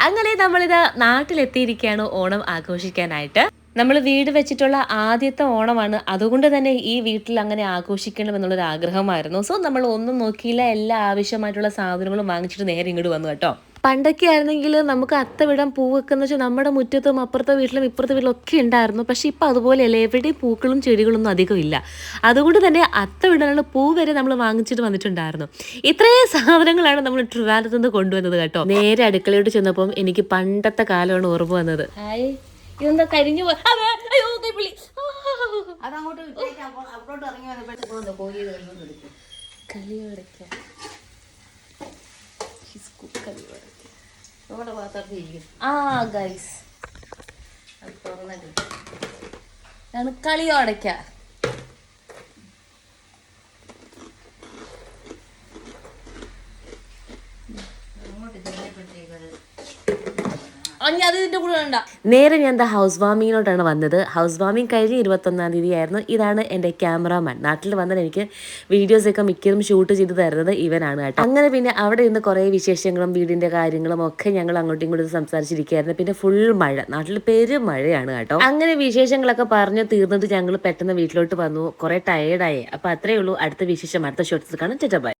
അങ്ങനെ നമ്മളിത് നാട്ടിലെത്തിയിരിക്കുകയാണ് ഓണം ആഘോഷിക്കാനായിട്ട്. നമ്മൾ വീട് വെച്ചിട്ടുള്ള ആദ്യത്തെ ഓണമാണ്. അതുകൊണ്ട് തന്നെ ഈ വീട്ടിൽ അങ്ങനെ ആഘോഷിക്കണം എന്നുള്ളൊരു ആഗ്രഹമായിരുന്നു. സോ നമ്മൾ ഒന്നും നോക്കിയില്ല, എല്ലാ ആവശ്യമായിട്ടുള്ള സാധനങ്ങളും വാങ്ങിച്ചിട്ട് നേരെ ഇങ്ങോട്ട് വന്നു കേട്ടോ. പണ്ടൊക്കെ ആയിരുന്നെങ്കിൽ നമുക്ക് അത്തവിടം പൂ വെക്കുന്ന വെച്ചാൽ നമ്മുടെ മുറ്റത്തും അപ്പുറത്തെ വീട്ടിലും ഇപ്പുറത്തെ വീട്ടിലും ഒക്കെ ഉണ്ടായിരുന്നു. പക്ഷെ ഇപ്പം അതുപോലെയല്ല, എവിടെയും പൂക്കളും ചെടികളൊന്നും അധികം ഇല്ല. അതുകൊണ്ട് തന്നെ അത്തവിടാനുള്ള പൂ വരെ നമ്മൾ വാങ്ങിച്ചിട്ട് വന്നിട്ടുണ്ടായിരുന്നു. ഇത്രയും സാധനങ്ങളാണ് നമ്മൾ ട്രിവാൻഡ്രത്ത് നിന്ന് കൊണ്ടുവന്നത് കേട്ടോ. നേരെ അടുക്കളയോട്ട് ചെന്നപ്പം എനിക്ക് പണ്ടത്തെ കാലമാണ് ഓർമ്മ വന്നത്. ഇതെന്താ കരിഞ്ഞു കളിയോടയ്ക്ക. നേരെ ഞാൻ എന്താ ഹൗസ് വാമിങ്ങിനോട്ടാണ് വന്നത്. ഹൗസ് വാമിങ് കഴിഞ്ഞ് 21-ാം തീയതി ആയിരുന്നു. ഇതാണ് എൻ്റെ ക്യാമറാമാൻ. നാട്ടിൽ വന്നാൽ എനിക്ക് വീഡിയോസൊക്കെ മിക്കതും ഷൂട്ട് ചെയ്ത് തരുന്നത് ഇവനാണ് കേട്ടോ. അങ്ങനെ പിന്നെ അവിടെ നിന്ന് കുറേ വിശേഷങ്ങളും വീടിൻ്റെ കാര്യങ്ങളും ഒക്കെ ഞങ്ങൾ അങ്ങോട്ടും ഇങ്ങോട്ടും സംസാരിച്ചിരിക്കുകയായിരുന്നു. പിന്നെ ഫുൾ മഴ, നാട്ടിൽ പെരും മഴയാണ് കേട്ടോ. അങ്ങനെ വിശേഷങ്ങളൊക്കെ പറഞ്ഞു തീർന്നിട്ട് ഞങ്ങൾ പെട്ടെന്ന് വീട്ടിലോട്ട് വന്നു. കുറേ ടയേർഡായി. അപ്പോൾ അത്രയേ ഉള്ളൂ. അടുത്ത വിശേഷം അടുത്ത ഷോർട്സിൽ കാണാം. ബൈ.